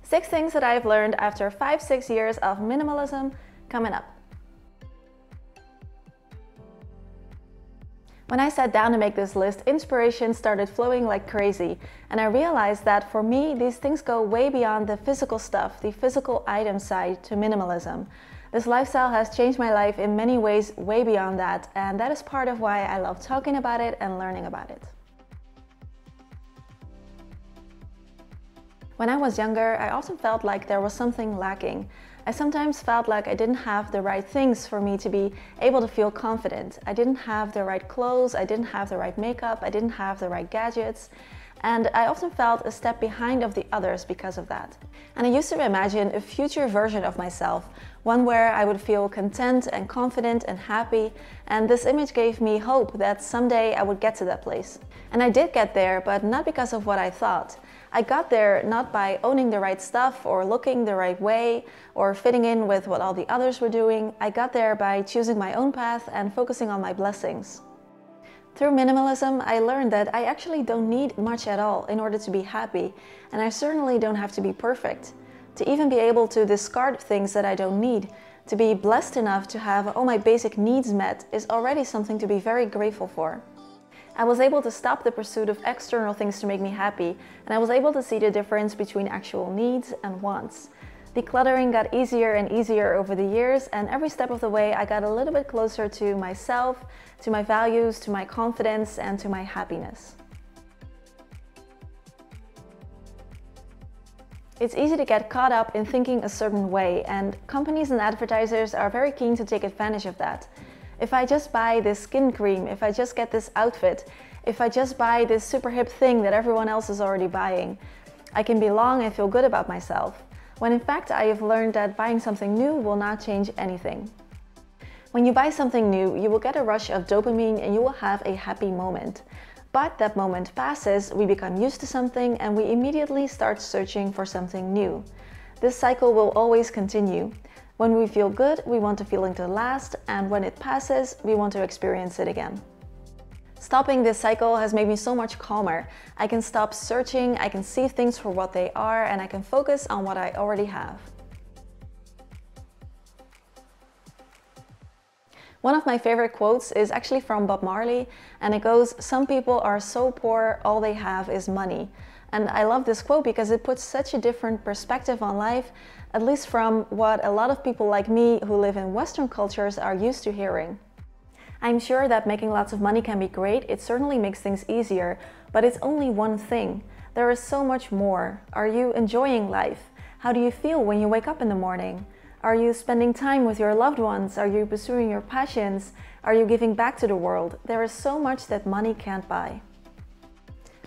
6 things that I've learned after 5-6 years of minimalism coming up. When I sat down to make this list, inspiration started flowing like crazy, and I realized that for me, these things go way beyond the physical stuff, the physical item side to minimalism. This lifestyle has changed my life in many ways way beyond that, and that is part of why I love talking about it and learning about it. When I was younger, I often felt like there was something lacking. I sometimes felt like I didn't have the right things for me to be able to feel confident. I didn't have the right clothes, I didn't have the right makeup, I didn't have the right gadgets. And I often felt a step behind of the others because of that. And I used to imagine a future version of myself, one where I would feel content and confident and happy. And this image gave me hope that someday I would get to that place. And I did get there, but not because of what I thought. I got there not by owning the right stuff or looking the right way or fitting in with what all the others were doing. I got there by choosing my own path and focusing on my blessings. Through minimalism, I learned that I actually don't need much at all in order to be happy, and I certainly don't have to be perfect. To even be able to discard things that I don't need, to be blessed enough to have all my basic needs met is already something to be very grateful for. I was able to stop the pursuit of external things to make me happy, and I was able to see the difference between actual needs and wants. Decluttering got easier and easier over the years, and every step of the way I got a little bit closer to myself, to my values, to my confidence, and to my happiness. It's easy to get caught up in thinking a certain way, and companies and advertisers are very keen to take advantage of that. If I just buy this skin cream, if I just get this outfit, if I just buy this super hip thing that everyone else is already buying, I can belong and feel good about myself. When in fact I have learned that buying something new will not change anything. When you buy something new, you will get a rush of dopamine and you will have a happy moment. But that moment passes, we become used to something and we immediately start searching for something new. This cycle will always continue. When we feel good, we want the feeling to last, and when it passes, we want to experience it again. Stopping this cycle has made me so much calmer. I can stop searching, I can see things for what they are, and I can focus on what I already have. One of my favorite quotes is actually from Bob Marley, and it goes, "Some people are so poor, all they have is money." And I love this quote because it puts such a different perspective on life, at least from what a lot of people like me who live in Western cultures are used to hearing. I'm sure that making lots of money can be great, it certainly makes things easier, but it's only one thing. There is so much more. Are you enjoying life? How do you feel when you wake up in the morning? Are you spending time with your loved ones? Are you pursuing your passions? Are you giving back to the world? There is so much that money can't buy.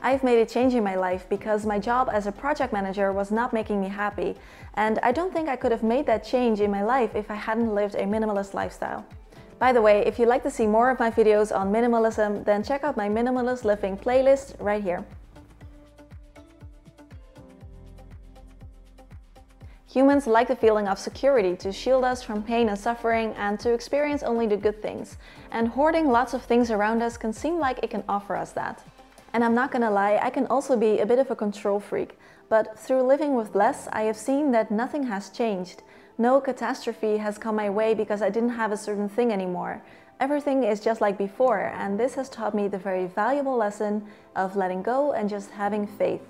I've made a change in my life because my job as a project manager was not making me happy, and I don't think I could have made that change in my life if I hadn't lived a minimalist lifestyle. By the way, if you'd like to see more of my videos on minimalism, then check out my Minimalist Living playlist right here. Humans like the feeling of security, to shield us from pain and suffering and to experience only the good things. And hoarding lots of things around us can seem like it can offer us that. And I'm not gonna lie, I can also be a bit of a control freak. But through living with less, I have seen that nothing has changed. No catastrophe has come my way because I didn't have a certain thing anymore. Everything is just like before, and this has taught me the very valuable lesson of letting go and just having faith.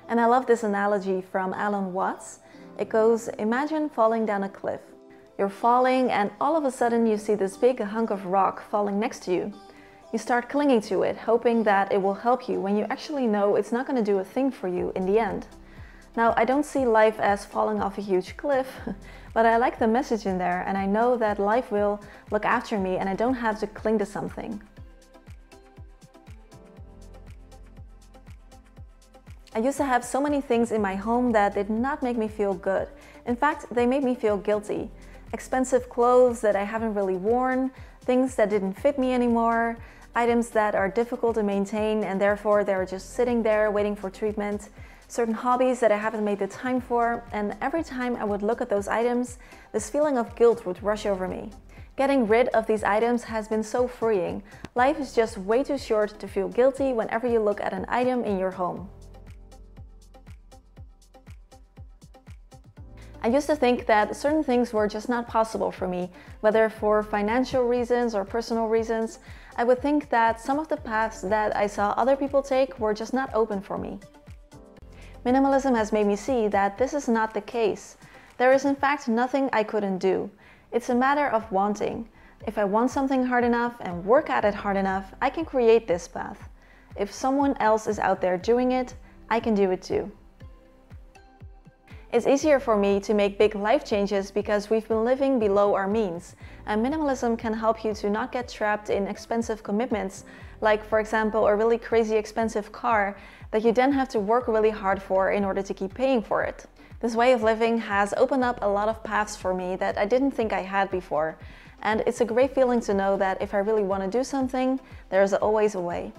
And I love this analogy from Alan Watts. It goes, imagine falling down a cliff. You're falling and all of a sudden you see this big hunk of rock falling next to you. You start clinging to it, hoping that it will help you when you actually know it's not going to do a thing for you in the end. Now, I don't see life as falling off a huge cliff, but I like the message in there, and I know that life will look after me and I don't have to cling to something. I used to have so many things in my home that did not make me feel good. In fact, they made me feel guilty. Expensive clothes that I haven't really worn, things that didn't fit me anymore, items that are difficult to maintain and therefore they're just sitting there waiting for treatment, certain hobbies that I haven't made the time for, and every time I would look at those items, this feeling of guilt would rush over me. Getting rid of these items has been so freeing. Life is just way too short to feel guilty whenever you look at an item in your home. I used to think that certain things were just not possible for me, whether for financial reasons or personal reasons. I would think that some of the paths that I saw other people take were just not open for me. Minimalism has made me see that this is not the case. There is in fact nothing I couldn't do. It's a matter of wanting. If I want something hard enough and work at it hard enough, I can create this path. If someone else is out there doing it, I can do it too. It's easier for me to make big life changes because we've been living below our means, and minimalism can help you to not get trapped in expensive commitments, like for example a really crazy expensive car that you then have to work really hard for in order to keep paying for it. This way of living has opened up a lot of paths for me that I didn't think I had before, and it's a great feeling to know that if I really want to do something, there's always a way.